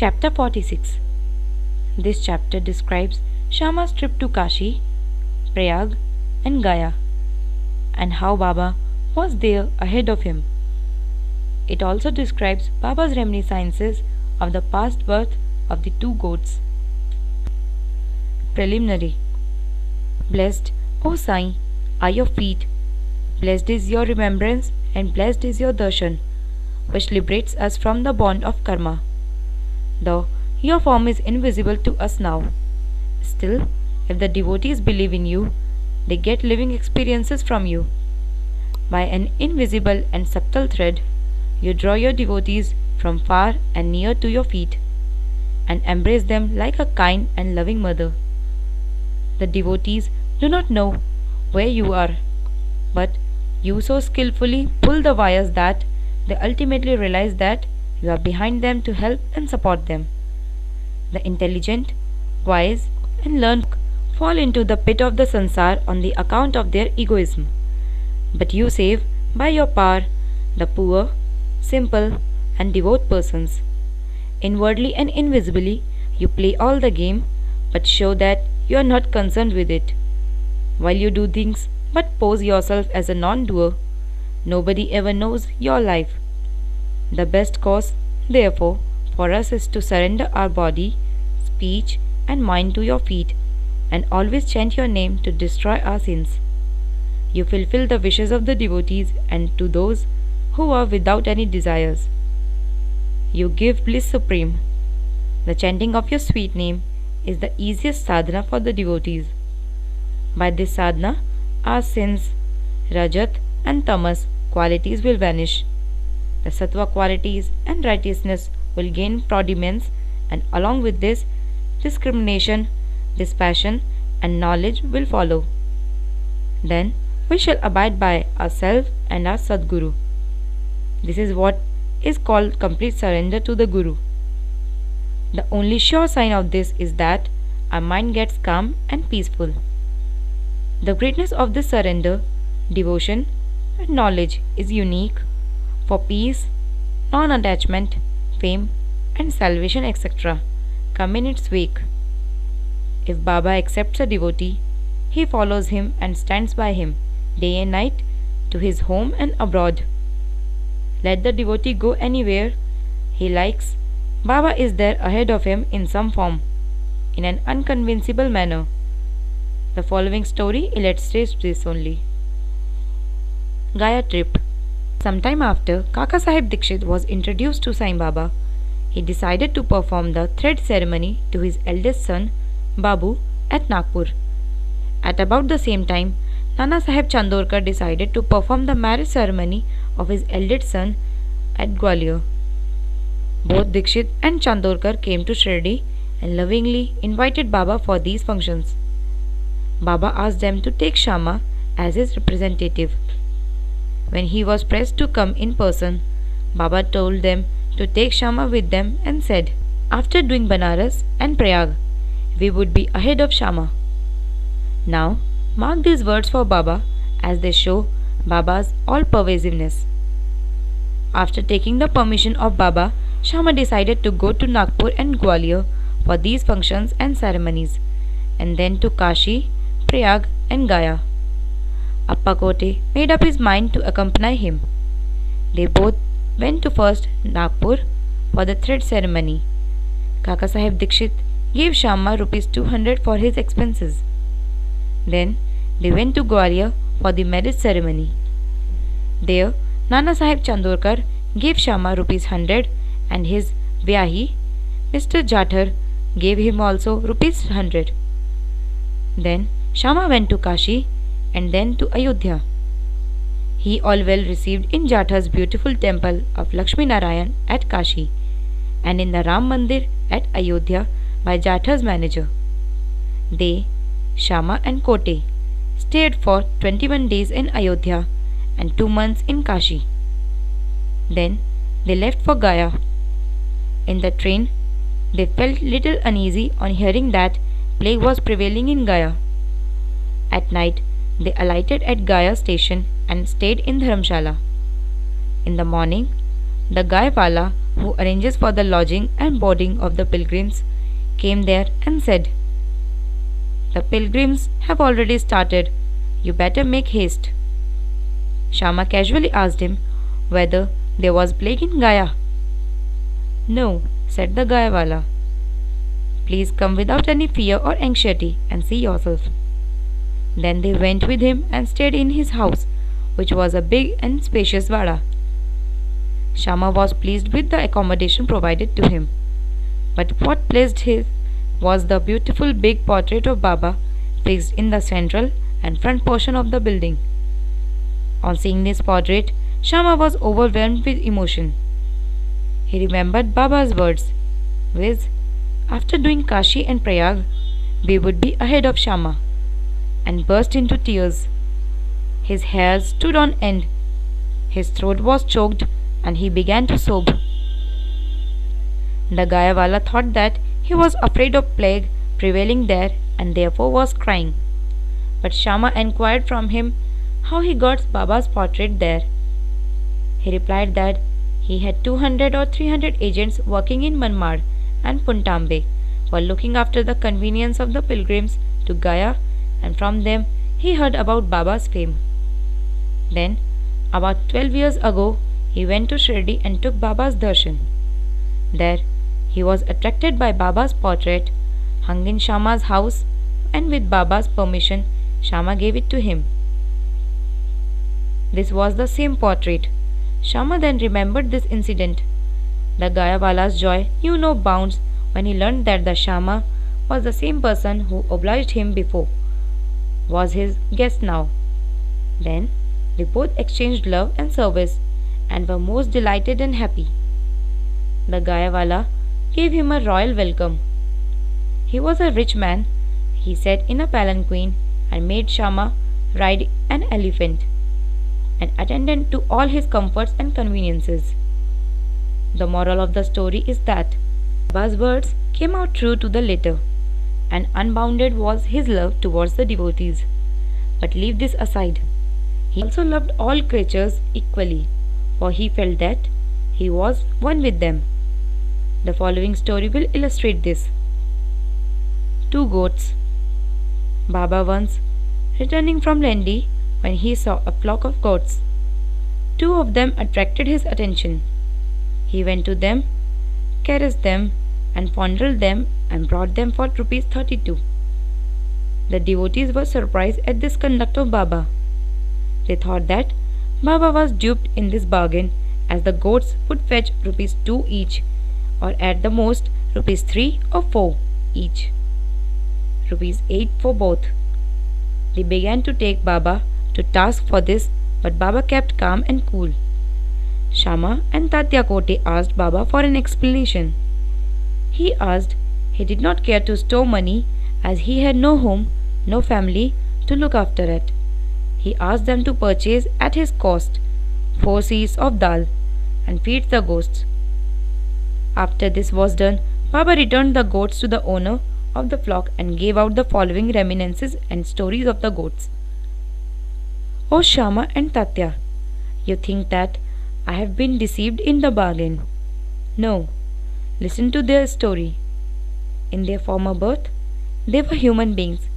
Chapter 46. This chapter describes Shama's trip to Kashi, Prayag, and Gaya, and how Baba was there ahead of him. It also describes Baba's reminiscences of the past birth of the two goats. Preliminary. Blessed, O Sai, are your feet. Blessed is your remembrance, and blessed is your darshan, which liberates us from the bond of karma. Though your form is invisible to us now, still, if the devotees believe in you, they get living experiences from you. By an invisible and subtle thread, you draw your devotees from far and near to your feet, and embrace them like a kind and loving mother. The devotees do not know where you are, but you so skillfully pull the wires that they ultimately realize that you are behind them to help and support them. The intelligent, wise, and learned fall into the pit of the sansar on the account of their egoism. But you save, by your power, the poor, simple, and devout persons. Inwardly and invisibly, you play all the game, but show that you are not concerned with it. While you do things but pose yourself as a non doer, nobody ever knows your life. The best course, therefore, for us is to surrender our body, speech, and mind to your feet, and always chant your name to destroy our sins. You fulfill the wishes of the devotees and to those who are without any desires. You give bliss supreme. The chanting of your sweet name is the easiest sadhana for the devotees. By this sadhana, our sins, rajat and tamas qualities will vanish. The sattva qualities and righteousness will gain predominance, and along with this, discrimination, dispassion, and knowledge will follow. Then we shall abide by ourselves and our Sadguru. This is what is called complete surrender to the Guru. The only sure sign of this is that our mind gets calm and peaceful. The greatness of this surrender, devotion, and knowledge is unique, for peace, non-attachment, fame, and salvation, etc., come in its wake. If Baba accepts a devotee, he follows him and stands by him day and night to his home and abroad. Let the devotee go anywhere he likes, Baba is there ahead of him in some form, in an unconvincible manner. The following story illustrates this only. Gaya trip. Sometime after Kaka Sahib Dikshit was introduced to Sai Baba, he decided to perform the thread ceremony to his eldest son, Babu, at Nagpur. At about the same time, Nana Sahib Chandorkar decided to perform the marriage ceremony of his eldest son at Gwalior. Both Dikshit and Chandorkar came to Shirdi and lovingly invited Baba for these functions. Baba asked them to take Shama as his representative. When he was pressed to come in person, Baba told them to take Shama with them and said, after doing Banaras and Prayag, we would be ahead of Shama. Now, mark these words for Baba as they show Baba's all-pervasiveness. After taking the permission of Baba, Shama decided to go to Nagpur and Gwalior for these functions and ceremonies, and then to Kashi, Prayag, and Gaya. Appa Kote made up his mind to accompany him. They both went to first Nagpur for the thread ceremony. Kaka Sahib Dikshit gave Shama rupees 200 for his expenses. Then they went to Gwalior for the marriage ceremony. There, Nana Sahib Chandorkar gave Shama rupees 100 and his Vyahi, Mr. Jathar, gave him also rupees 100. Then Shama went to Kashi and then to Ayodhya. He all well received in Jathar's beautiful temple of Lakshmi Narayan at Kashi and in the Ram Mandir at Ayodhya by Jathar's manager. They, Shama and Kote, stayed for 21 days in Ayodhya and 2 months in Kashi. Then they left for Gaya. In the train, they felt little uneasy on hearing that plague was prevailing in Gaya. At night, they alighted at Gaya station and stayed in Dharamshala. In the morning, the Gaiwala who arranges for the lodging and boarding of the pilgrims, came there and said, "The pilgrims have already started. You better make haste." Shama casually asked him whether there was plague in Gaya. "No," said the Gayawala. "Please come without any fear or anxiety and see yourself." Then they went with him and stayed in his house, which was a big and spacious vada. Shama was pleased with the accommodation provided to him, but what pleased him was the beautiful big portrait of Baba fixed in the central and front portion of the building. On seeing this portrait, Shama was overwhelmed with emotion. He remembered Baba's words, which, after doing Kashi and Prayag, we would be ahead of Shama, and burst into tears. His hair stood on end, his throat was choked, and he began to sob. The Gayawala thought that he was afraid of plague prevailing there and therefore was crying. But Shama inquired from him how he got Baba's portrait there. He replied that he had 200 or 300 agents working in Manmad and Puntambe while looking after the convenience of the pilgrims to Gaya, and from them he heard about Baba's fame. Then, about 12 years ago, he went to Shirdi and took Baba's darshan. There, he was attracted by Baba's portrait, hung in Shama's house, and with Baba's permission, Shama gave it to him. This was the same portrait. Shama then remembered this incident. The Gayawala's joy knew no bounds when he learned that the Shama was the same person who obliged him before, was his guest now. Then they both exchanged love and service and were most delighted and happy. The Gayawala gave him a royal welcome. He was a rich man. He sat in a palanquin and made Shama ride an elephant, and attended to all his comforts and conveniences. The moral of the story is that Baba's words came out true to the letter, and unbounded was his love towards the devotees. But leave this aside. He also loved all creatures equally, for he felt that he was one with them. The following story will illustrate this. Two goats. Baba once returning from Lendi when he saw a flock of goats. Two of them attracted his attention. He went to them, caressed them, and fondled them and brought them for rupees 32. The devotees were surprised at this conduct of Baba. They thought that Baba was duped in this bargain, as the goats would fetch rupees 2 each, or at the most rupees 3 or 4 each, rupees 8 for both. They began to take Baba to task for this, but Baba kept calm and cool. Shama and Tatya Kote asked Baba for an explanation. He did not care to store money, as he had no home, no family to look after it. He asked them to purchase at his cost 4 seers of dal and feed the goats. After this was done, Baba returned the goats to the owner of the flock and gave out the following reminiscences and stories of the goats. O Shama and Tatya, you think that I have been deceived in the bargain. No, listen to their story. In their former birth, they were human beings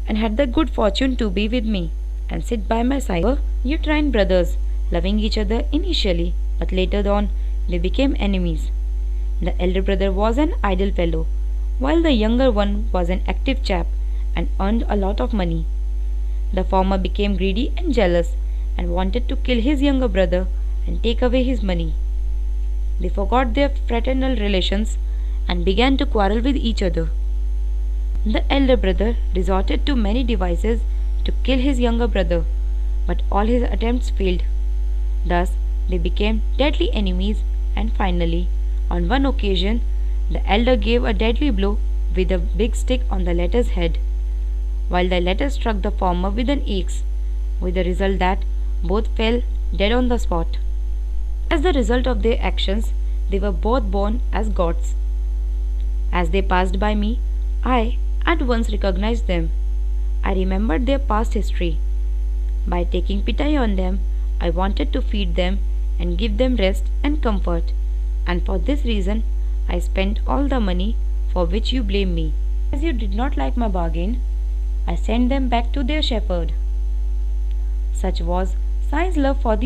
and had the good fortune to be with me and sit by my side. You twin brothers, loving each other initially, but later on they became enemies. The elder brother was an idle fellow, while the younger one was an active chap and earned a lot of money. The former became greedy and jealous and wanted to kill his younger brother and take away his money. They forgot their fraternal relations and began to quarrel with each other. The elder brother resorted to many devices to kill his younger brother, but all his attempts failed. Thus, they became deadly enemies, and finally, on one occasion, the elder gave a deadly blow with a big stick on the latter's head, while the latter struck the former with an axe, with the result that both fell dead on the spot. As the result of their actions, they were both born as gods. As they passed by me, I at once recognized them. I remembered their past history. By taking pity on them, I wanted to feed them and give them rest and comfort, and for this reason I spent all the money for which you blame me. As you did not like my bargain, I sent them back to their shepherd. Such was Sai's love for the